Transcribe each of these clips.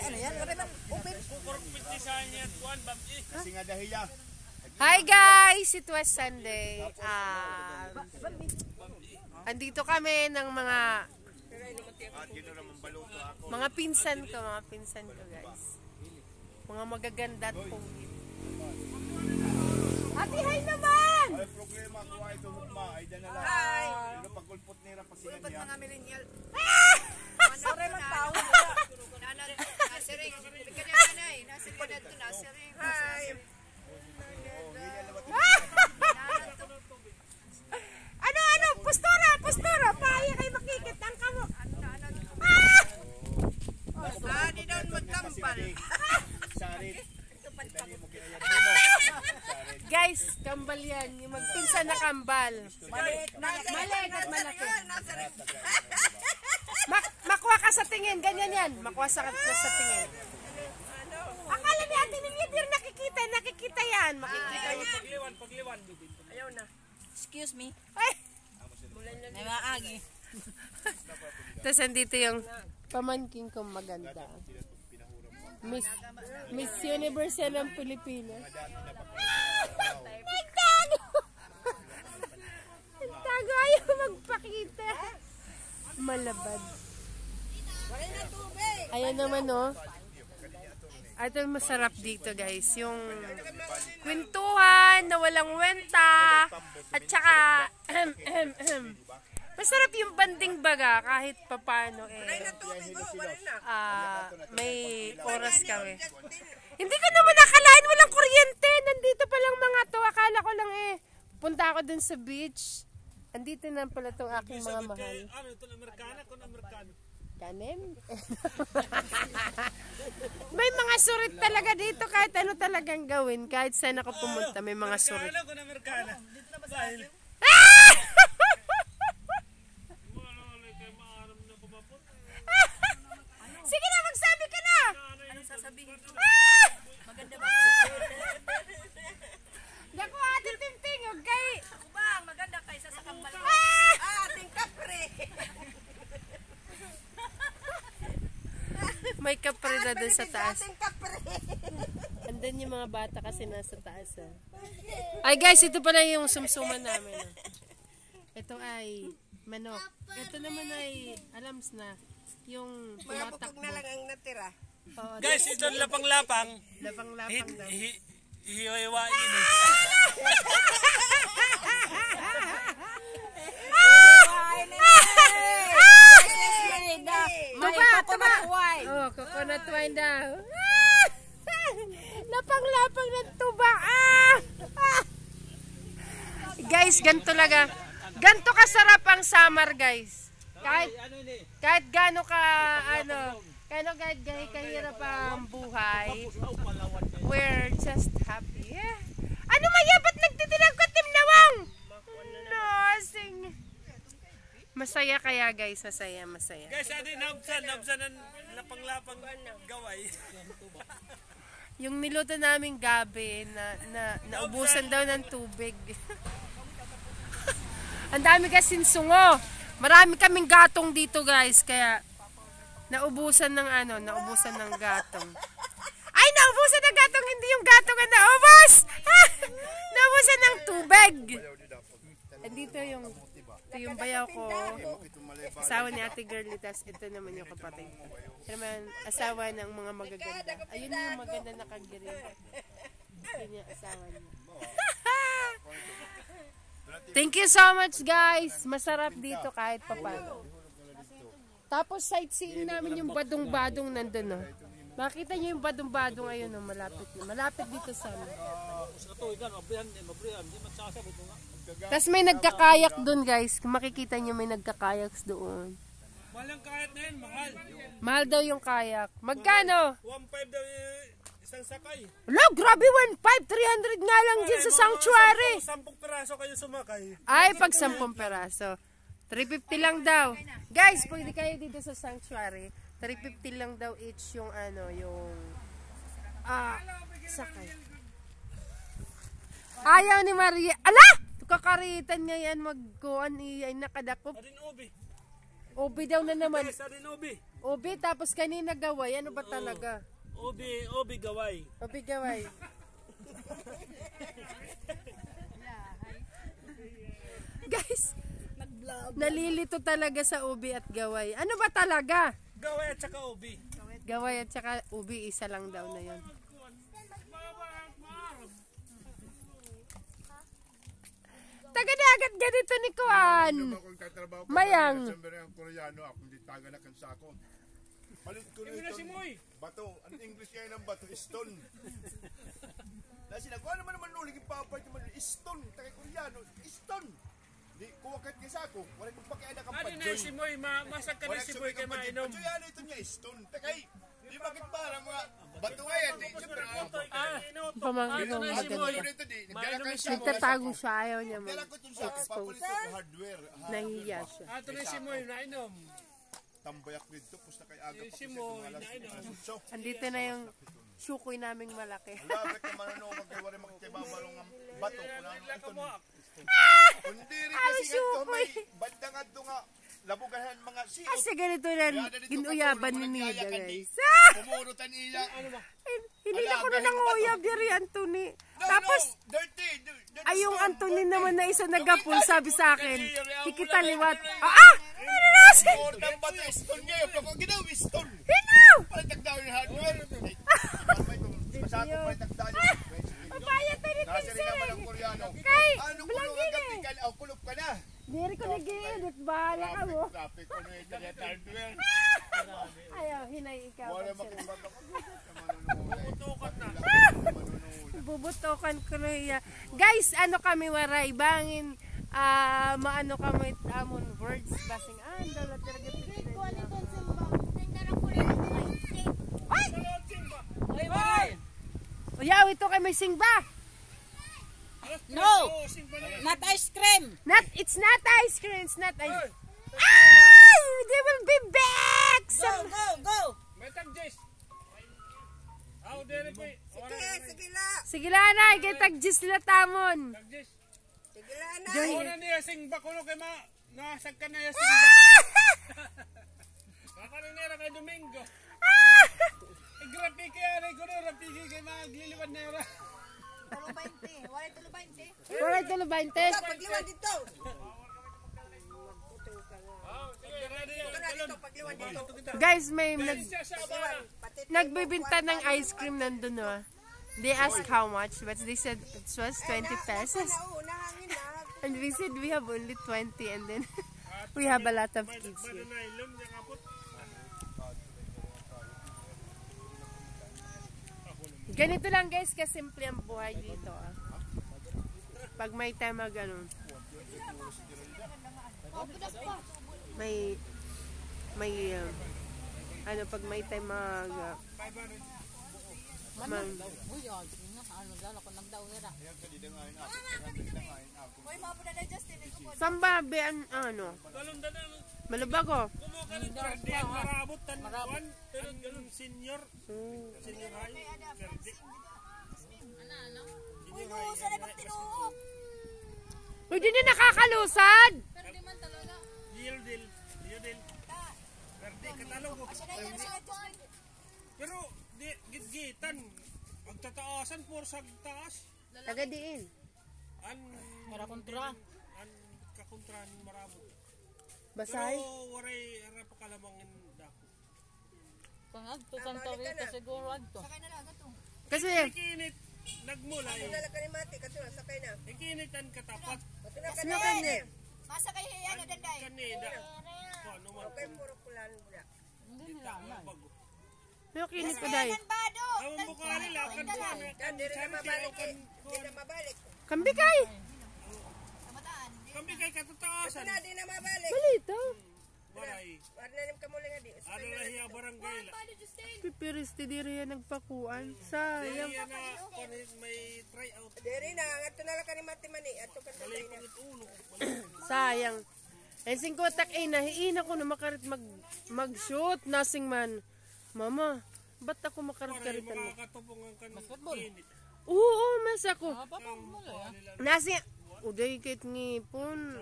ano yan? Open. Kasi nga dahiya. Hi guys! It was Sunday. Andito kami ng mga pinsan ko guys. Mga magaganda at pungit. Ate, hi naman! Ay, problema ko ay tumugma. Ay, dyan na lang. Hi! Pero pagkulpot nila pa sila niya. Mga millennial. Sorry man tao. Nasiring. Kanya nanay. Nasiring na ito. Nasiring. Hi! Ano? Postura! Paya kayo makikit ang kamo. Di daw magkampal. Sarit. Guys, kambal yan. Yung magpinsan na kambal. Maliit at malaki. Nasiring. Makuha ka sa tingin. Ganyan yan. Makuha sa tingin. Akala ni Ate Lilidir nakikita yan. Makikita yan. Pagliwan. Ayaw na. Excuse me. Ay! May maagi. Tapos andito yung pamangking kong maganda. Miss Universe ng Pilipinas. Nagtago! Nagtago, ayaw magpakita. Malabad. Ayan naman oh. Ito yung masarap dito guys. Yung kwentuhan na walang wenta. At saka masarap yung banding baga kahit papano may oras kami. Hindi ko naman nakalain walang kuryente. Nandito palang mga to. Akala ko lang punta ako dun sa beach. Andito na pala tong aking mga mahal. Kanin? May mga surit talaga dito kahit ano talagang gawin. Kahit saan ako pumunta may mga surit. Sige na, magsabi ka na! Anong sasabihin ko? Maganda ba? Naku, Ate Tinting, okay? Bang, maganda kaysa sa kambal. Ating kapre. May kapre na dun sa taas. Ating kapre. Andun yung mga bata kasi nasa taas. Ay guys, ito pala yung sumsuman namin. Ito ay manok. Ito naman ay alams na. Yung Mga pupog na lang ang natira. Oo, Guys, ito lapang-lapang. lapang-lapang daw. Hihiwain mo. Tuba! Oh, coconut wine daw. Lapang-lapang ng tuba. Guys, ganito talaga. Ganito kasarap ang summer, guys. Kahit gaano kahit kahirap ang buhay, we're just happy. Ano maya, ba't nagtitinag ko timnawang? Nosing. Masaya kaya guys, masaya. Guys, ano yung nabsan ng lapang-lapang gaway. Yung niluto naming gabi na naubusan daw ng tubig. Ang dami kasing sungo. Marami kaming gatong dito guys, kaya naubusan ng gatong. Ay, naubusan ng gatong, hindi yung gatong ang naubos! Naubusan ng tubig! Andito yung bayaw ko, asawa ni Ate Girlitas, ito naman yung kapatid. Ito naman, asawa ng mga magaganda. Ayun yung maganda na kagirin. Yun yung asawa niya. Thank you so much guys. Masarap dito kahit papano. Tapos sightseeing namin yung badong-badong nandun. Oh. Makita niyo yung badong-badong ayun, oh, malapit dito sa amin. Tapos may nagkakayak doon guys. Makikita niyo may nagkakayaks doon. Mahal ang kayak na yun, mahal. Mahal daw yung kayak. Magkano? 1.5 daw isang sakay. Wala, grabe 1.5, 300 nga lang dyan sa sanctuary. 10 piraso kayo sumakay. Ay, pag 10 peraso. 350 lang daw. Guys, pwede kayo dito sa sanctuary. 350 lang daw each yung sakay. Ayaw ni Maria. Ala! Kakaritan niya yan magkuhan ay nakadakop. Adin ubi. Ubi daw na naman. Sa rin ubi. Ubi, tapos kanina gaway. Ano ba talaga? Ubi gaway. Ubi gaway. Guys, nalilito talaga sa ubi at gaway. Ano ba talaga? Gaway at saka ubi. Gaway at saka ubi, isa lang daw na yon. Taga-dagat ganito ni Kuan. Kung tatrabaho ko, Mayang. Siyempre ang Koreano, ako hindi tagalakan sa ako. Palit ko na na si Moy. bato. Ang English kaya ng bato, stone. Dahil sila, kung ano naman nulig yung papalit naman, stone. Taga-Koreano, stone. Di, kuwakat ka sa ako, wala kong pakiala kang Ano na padjoy. si Moy, masag ka na si Moy kay mainom. Padjoy, ano ito niya, stone. Takay, di bakit para mga bato ngayon, di, siyempre, Pamangkin Ano mo. na si Moy? Nagtatago siya, ayaw niya mo. Dala ko ito sa papalit ko hardware. Nahiya siya. Ato na si Moy, nainom. Tambayak dito, pusta kay aga pa Si kasi Moy, kung alas nainom. 8. Andito na yung shukoy naming malaki. Labit ka manano, magkawari magkibabalong ang bato. Kung ano ito. Kundi rin Ay, kasi ganito, may shukoy. bandang ato nga, labugahan mga siot. Kasi ganito na ginuyaban ni Nida, guys. Pumurutan iya. Ano ba? Hindi na ko na nanguyab diri, Anthony. No, Tapos, no, dirty. ay yung Anthony naman na isa nagapul, sabi sa akin, hikita liwat. Ano na si? Ordang bato, stone ngayon. Pero kung ginawa, stone. Hinaw! Palitagdaw yung hardware. Masako palitagdaw yung Papaya tayo ni nasa rin naman ang Koreano. Kay, Ano kulong ang gabi ka? Oh, kulog ka na. Diri ko nag-iinit, bahala ka mo. Traffic ko na yung internet hardware. Ayaw, hinay ikaw. Wala Pag sila. makibaga. Bubutokan ko na iya. Guys, ano kami waray, bangin, maano kami, amon words, basing, dala talaga. Uyaw, ito kay may singba. No! Not ice cream! It's not ice cream, it's not ice cream. Ay! They will be back! Go, go, go! May tag-Jess. Aw, dere po. Sige la. Sige lang na, tag-jis sila tamon. Tag-Jess. Sige la na. Una niya sing bakulo kay nasag ka na ya sing bakulo. Kakarinera kay Domingo. Grapike ari ko no, rapike kay magliliwad na era. Wala ito na 20. Pagliwan dito. Ready. Wala dito, pagliwan dito. Guys, may Siya sa abara. nagbibinta ng ice cream nandun, no? They asked how much, but they said it was 20 pesos. Nahangin na. And we said we have only 20, and then we have a lot of kids here. Nylon niya kapot. Ganito lang guys, kasimple ang buhay dito. Pag may time ano, pag may time sambabe ano, malubag ko. Diyan marabot tan kuan, pero ganun senior. Senior high. Uy, di na nakakalusad! Yildil. Verde katalog. Pero di gitgitan. Ang tataasan por sa taas. Taga diin. An kontra. An kakontran marabot. Basay? Pero waray ara pa kalamangin dako. Pangagto kan tawid siguro agto. Kasi, Ikinit nagmulay. Dala ka ni Mati, kasi sakay na. Ikinitan katapat Matula ka sino na. kanya? Masa kay ano danday? kanida. Ano man Okay, puro kulan. bago. May kinit ko dahil. Bado! Ang mukha nila kan kuan. Hindi na mabalik eh. Hindi na mabalik. Kambikay! Kami kay katataasan. Hindi na mabalik. Balito. Waray. Warnanim ka muli nga di. Ano na hiya barangay la. Pipiris ti diri yan nagpakuan. Sayang. Iya na kunin may try out. Diri na, ato na lang ka ni Mati mani. Ato ka sa na. Ulo. Sayang. Eh, singkotak nahiina ko na makarit mag-shoot. Nasing man. Mama, ba't ako makarit-karitan mo? Makakatupong ang kanit. Oo, mas ako. Nasi, uday kahit ngipon.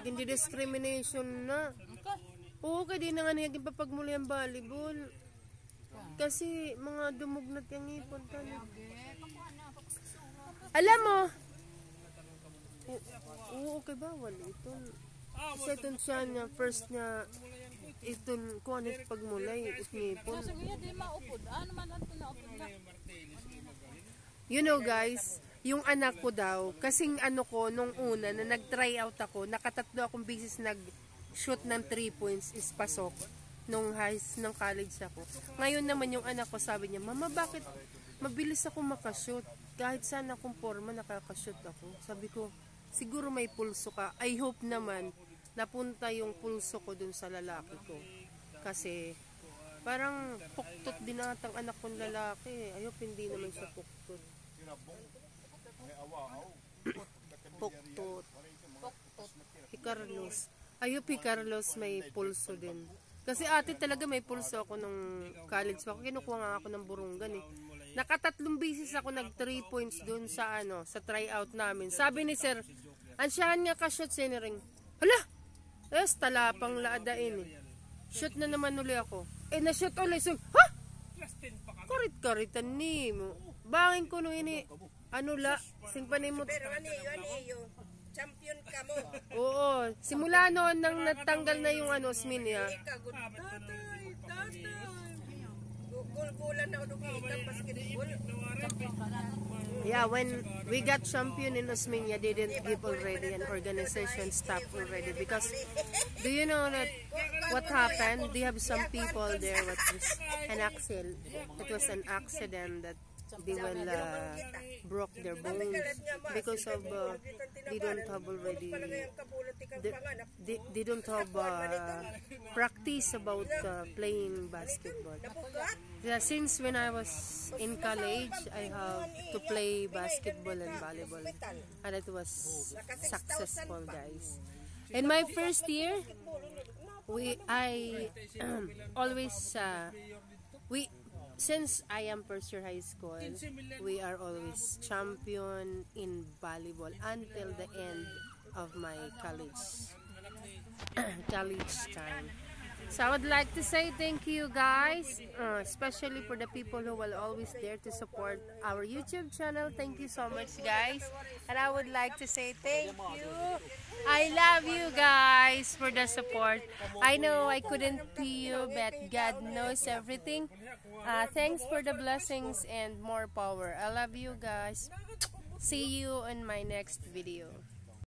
Gindi discrimination na. Oo, kaya di na nga niyagin papagmuli ang volleyball. Kasi mga dumugnat yung ipon tani. Alam mo, oo, okay bawal ito. Kasi ito siya niya, first niya, ito, kung ano pagmulay, ipon. Kasi kuya, di maupod. Ano man ito naupod na? You know guys, yung anak ko daw, kasing ano ko, nung una, na nag-try out ako, nakatatlo akong beses nag-shoot ng 3 points is pasok nung nung college ako. Ngayon naman yung anak ko sabi niya, Mama, bakit mabilis ako makashoot? Kahit sana akong forma, nakakashoot ako. Sabi ko, siguro may pulso ka. I hope naman, napunta yung pulso ko dun sa lalaki ko. Kasi, parang puktot din atang anak kong lalaki. I hope hindi naman siya puktot. Puktot. Si Carlos. I hope si Carlos may pulso din. Kasi ate talaga may pulso ako nung college ako. Kinukuha nga ako ng burunggan eh. Nakatatlong beses ako nag 3 points dun sa ano, sa tryout namin. Sabi ni sir, ansyahan nga ka-shoot sinering. Hala! Yes, talapang laadain eh. Shoot na naman uli ako. Eh, na-shoot ulit. So, ha? Karit-karitan ni mo. Bangin ko nung ini, ano la, simpanay mo. Pero ano yun, champion ka mo. Oo, simula noon nang natanggal na yung ano, smin niya. Ikaw, tatay. Gul-gulan na ulo kitang basketball. Yeah, when we got champion in Osmeña, they didn't give already an organization staff already because do you know that what happened? They have some people there what was an accident. It was an accident that they will broke their bones because of they don't have already they don't have practice about playing basketball. Yeah, since when I was in college, I have to play basketball and volleyball, and it was successful, guys. In my first year, I always since I am first year high school, we are always champion in volleyball until the end of my college time. So I would like to say thank you guys, especially for the people who will always there to support our YouTube channel. Thank you so much guys. And I would like to say thank you. I love you guys for the support. I know I couldn't be you, but God knows everything. Thanks for the blessings and more power. I love you guys. See you in my next video.